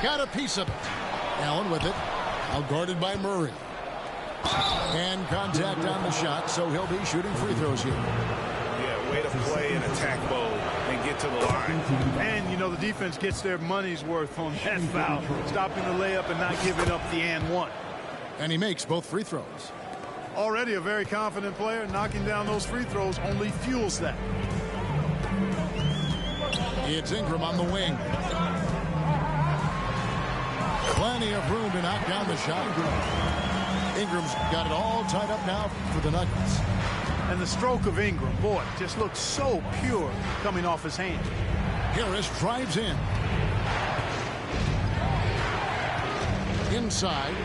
S10: Got a piece of it. Allen with it. Out guarded by Murray. And contact on the shot, so he'll be shooting free throws here.
S11: Yeah, way to play and attack mode and get to the line.
S3: And, you know, the defense gets their money's worth on that foul. Stopping the layup and not giving up the and one.
S10: And he makes both free throws.
S3: Already a very confident player. Knocking down those free throws only fuels that.
S10: It's Ingram on the wing. Plenty of room to knock down the shot. Ingram's got it all tied up now for the Nuggets.
S3: And the stroke of Ingram, boy, just looks so pure coming off his hand.
S10: Harris drives in. Inside.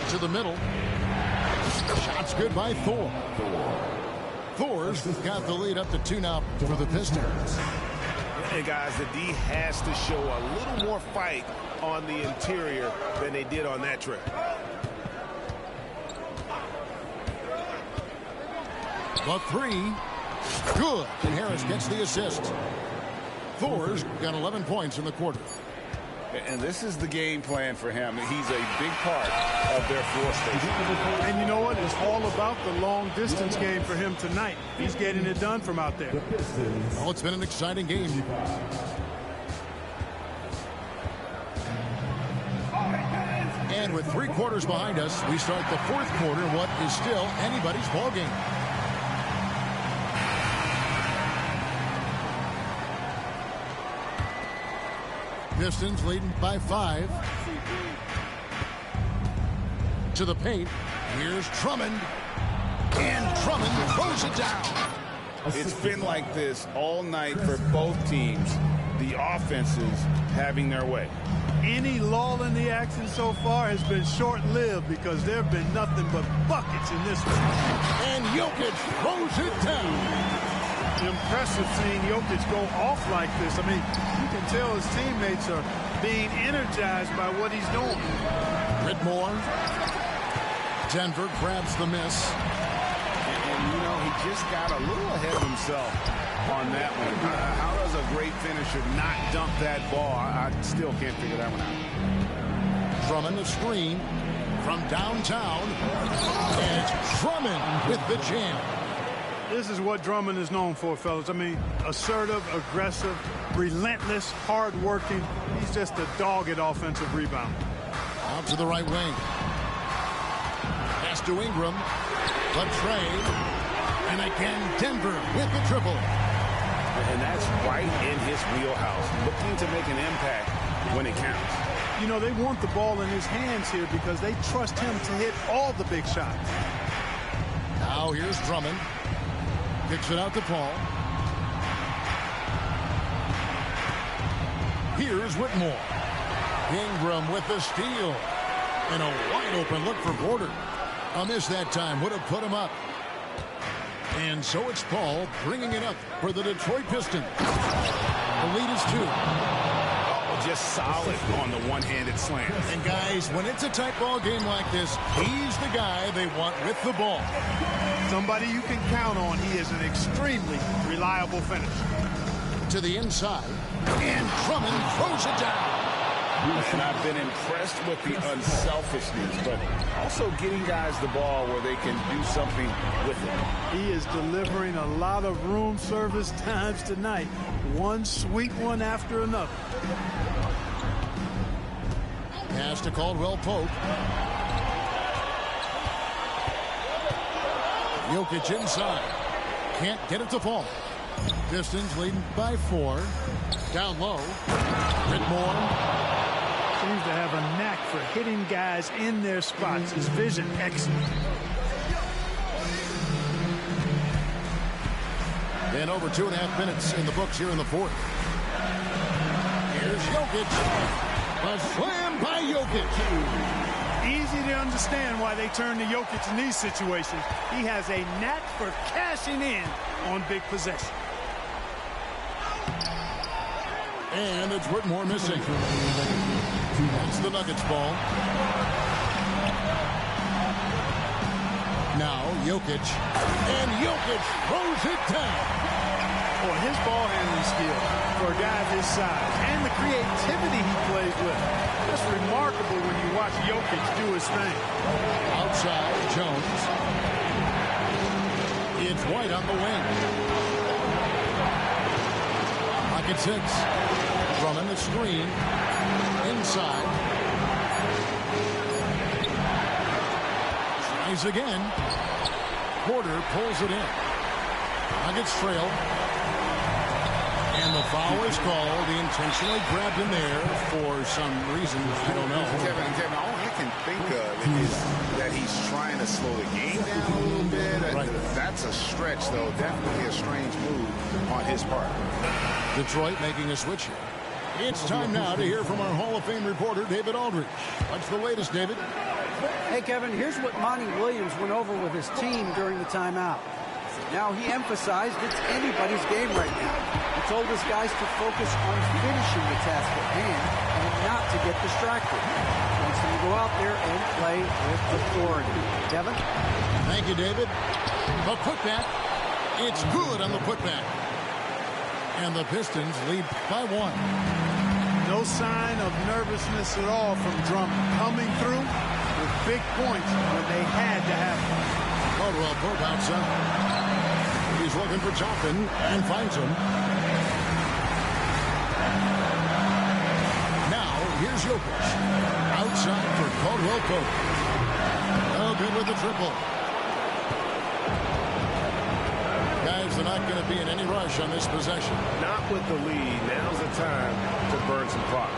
S10: To the middle. Shot's good by Thor. Thor's got the lead up to 2 now for the Pistons.
S11: And guys, the D has to show a little more fight on the interior than they did on that trip.
S10: The 3. Good. And Harris gets the assist. Thor's got 11 points in the quarter.
S11: And this is the game plan for him. He's a big part of their floor station.
S3: And you know what? It's all about the long distance game for him tonight. He's getting it done from out there.
S10: Oh, it's been an exciting game. And with 3 quarters behind us, we start the 4th quarter, what is still anybody's ballgame. Pistons leading by 5. To the paint. Here's Drummond. And Drummond throws it down.
S11: It's been like this all night for both teams. The offenses having their way.
S3: Any lull in the action so far has been short-lived because there have been nothing but buckets in this one.
S10: And Jokic throws it down.
S3: Impressive seeing Jokic go off like this. I mean, you can tell his teammates are being energized by what he's doing.
S10: Whitmore. Denver grabs the miss.
S11: And you know, he just got a little ahead of himself on that one. How does a great finisher not dump that ball? I still can't figure that one out.
S10: Drummond a screen from downtown. And it's Drummond with the jam.
S3: This is what Drummond is known for, fellas. I mean, assertive, aggressive, relentless, hard-working. He's just a dogged offensive rebound.
S10: Out to the right wing. Pass to Ingram. The trade. And again, Denver with the triple.
S11: And that's right in his wheelhouse. Looking to make an impact when it counts.
S3: You know, they want the ball in his hands here because they trust him to hit all the big shots.
S10: Now here's Drummond. Kicks it out to Paul. Here's Whitmore. Ingram with the steal. And a wide open look for Porter. A miss that time would have put him up. And so it's Paul bringing it up for the Detroit Pistons. The lead is 2.
S11: Oh, just solid on the one-handed slam.
S10: And guys, when it's a tight ball game like this, he's the guy they want with the ball.
S3: Somebody you can count on. He is an extremely reliable finisher.
S10: To the inside. And Drummond throws it down.
S11: And I've been impressed with the unselfishness, but also getting guys the ball where they can do something with it.
S3: He is delivering a lot of room service times tonight. One sweet one after another.
S10: Pass to Caldwell Pope. Jokic inside. Can't get it to fall. Pistons leading by 4. Down low. Whitmore.
S3: Seems to have a knack for hitting guys in their spots. His vision excellent.
S10: And over 2.5 minutes in the books here in the 4th. Here's Jokic. A slam by Jokic.
S3: Easy to understand why they turn to Jokic in these situations. He has a knack for cashing in on big possessions.
S10: And it's Whitmore missing. It's the Nuggets ball. Now Jokic. And Jokic throws it down.
S3: Boy, his ball handling skill for a guy of his size and the creativity he plays with. That's remarkable when you watch Jokic do his thing.
S10: Outside, Jones. It's White on the wing. Pocket 6. Drummond the screen. Inside. Tries again. Porter pulls it in. Nuggets trail. And the foul is called. He intentionally grabbed him there for some reason. I don't know.
S11: Kevin, all I can think of is that he's trying to slow the game down a little bit.
S10: Right.
S11: That's a stretch, though. Definitely a strange move on his part.
S10: Detroit making a switch here. It's time now to hear from our Hall of Fame reporter, David Aldridge. What's the latest, David?
S12: Hey, Kevin, here's what Monty Williams went over with his team during the timeout. Now, he emphasized it's anybody's game right now. He told his guys to focus on finishing the task at hand and not to get distracted. He wants them to go out there and play with authority. Kevin?
S10: Thank you, David. The putback. It's good on the putback. And the Pistons lead by 1.
S3: No sign of nervousness at all from Drummond. Coming through with big points when they had to have them.
S10: Caldwell Pope outside. He's looking for Toppin and finds him. Now, here's Jokic. outside for Caldwell Pope. Oh, good with the triple. Guys, they're not going to be in any rush on this possession.
S2: Not with the lead. Now's the time to burn some clock.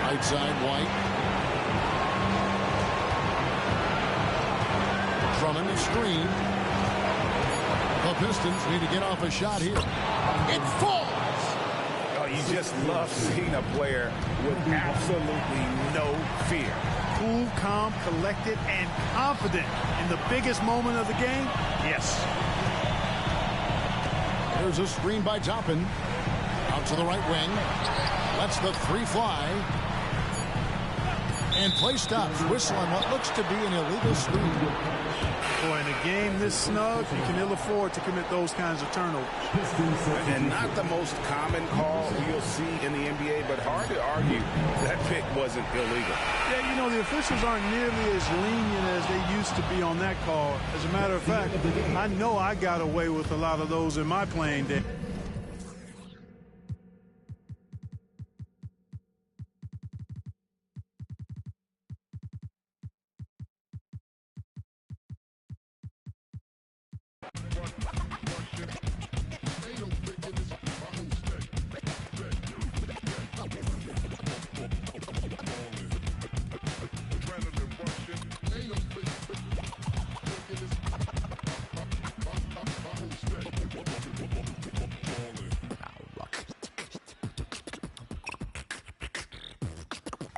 S10: Right side, White. Drummond the screen. The Pistons need to get off a shot here. It falls!
S11: Oh, you just love seeing a player with absolutely no fear.
S3: Cool, calm, collected, and confident in the biggest moment of the game? Yes.
S10: There's a screen by Toppin. Out to the right wing. Lets the three fly. And play stops. Whistle on what looks to be an illegal screen.
S3: Boy, in a game this snug, you can ill afford to commit those kinds of turnovers.
S11: And not the most common call you'll see in the NBA, but hard to argue that pick wasn't illegal.
S3: Yeah, you know, the officials aren't nearly as lenient as they used to be on that call. As a matter of fact, I know I got away with a lot of those in my playing day.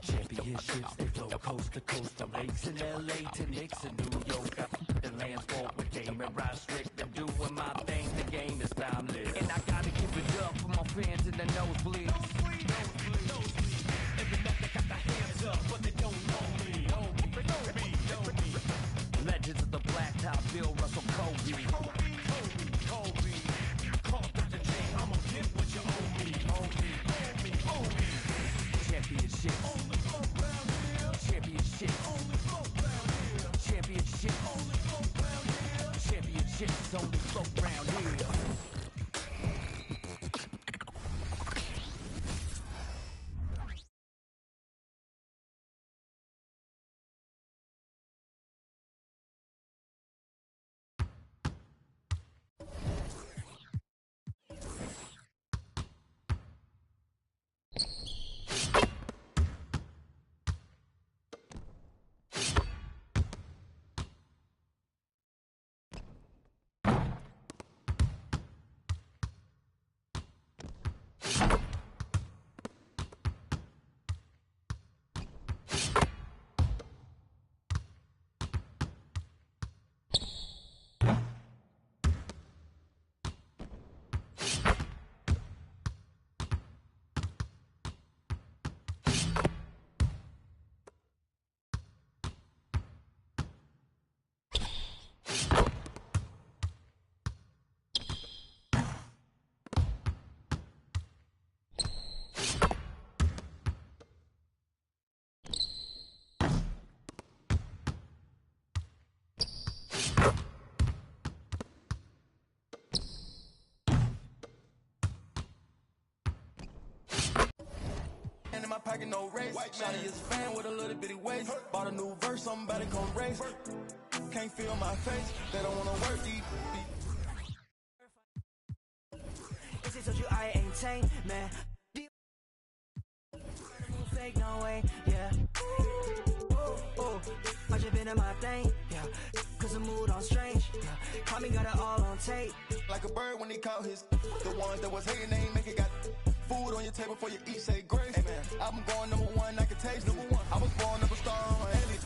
S13: Championships, they flow coast to coast. I'm racing LA to Knicks in New York. The lands fought with game and ride strict. I'm doing my thing, the game is timeless. And I gotta give it up for my fans in the nosebleeds. Legends of the blacktop, Bill Russell, Kobe. I'ma get what you owe me. Championship. Championships only float round here.
S8: My pocket, no race. Shawty is a fan with a little bitty waist. Bought a new verse, I'm about to come race. Can't feel my face, they don't wanna work deep. Is it told you I ain't tame, man? Fake, no way, yeah. Oh, I just been in my thing, yeah. Cause the mood on strange, yeah. Call me, got it all on tape. Like a bird when he caught his. The ones that was hating, they ain't make it, got food on your table for you eat, say grace. Hey man, I'm going #1, I can taste #1. I was born up a star on heavy.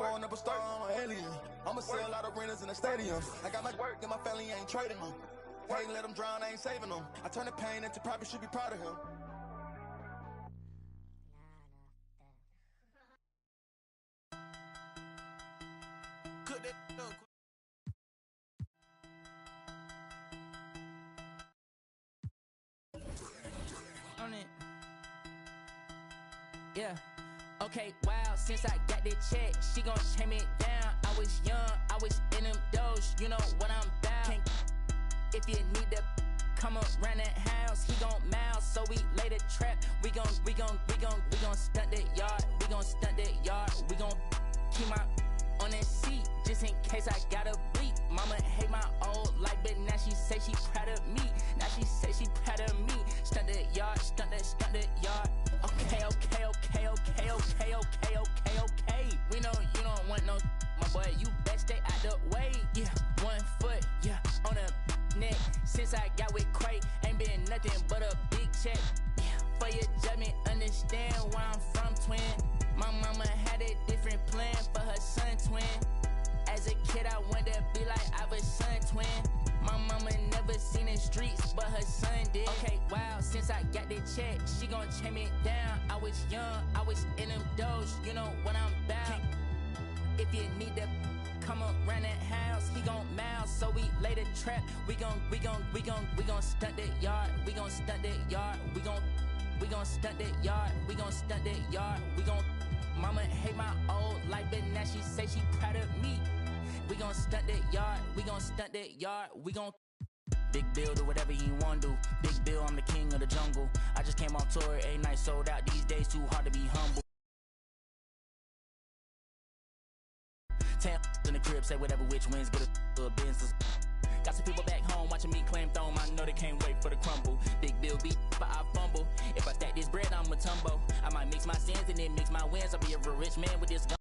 S14: growing up a star, I'm an alien. I'ma sell out arenas in the stadiums. I got my work and my family ain't trading them. I ain't let them drown, I ain't saving them. I turn the pain into pride, should be proud of him.
S1: Cook that up.
S13: On it. Yeah. Okay, wow, since I got that check, she gon' chase me down. I was young, I was in them doors, you know what I'm about. If you need to come around that house, he gon' mouse, so we lay the trap. We gon' stunt that yard, we gon' stunt that yard, we gon' keep my on that seat, just in case I gotta bleep. Mama hate my old life, but now she say she proud of me. Now she say she proud of me. Stunt that yard, stunt that yard. Okay. We know you don't want no, my boy. You best stay out the way. Yeah, 1 foot, yeah, on the neck. Since I got with Cray, ain't been nothing but a big check. Yeah, for your judgment, understand where I'm from, twin. My mama had a different plan for her son, twin. As a kid, I wanted to be like I was son, twin. My mama never seen the streets, but her son did. Okay, wow, since I got that check, she gon' chase me down. I was young, I was in them doors, you know what I'm about. If you need to come around that house, he gon' mouse, so we lay the trap. We gon' stunt that yard, we gon' stunt that yard, we gon' stunt that yard, we gon' stunt that yard, we gon' mama hate my old life, but now she say she proud of me. We gon' stunt that yard, we gon' stunt that yard, we gon' Big Bill, do whatever he wanna do. Big Bill, I'm the king of the jungle. I just came off tour, 8 nights sold out. These days too hard to be humble. 10 in the crib, say whatever, which wins, get a business. Got some people back home watching me claim throne. I know they can't wait for the crumble. Big Bill beat, but I fumble. If I stack this bread, I'ma tumble. I might mix my sins and then mix my wins. I'll be a rich man with this gun.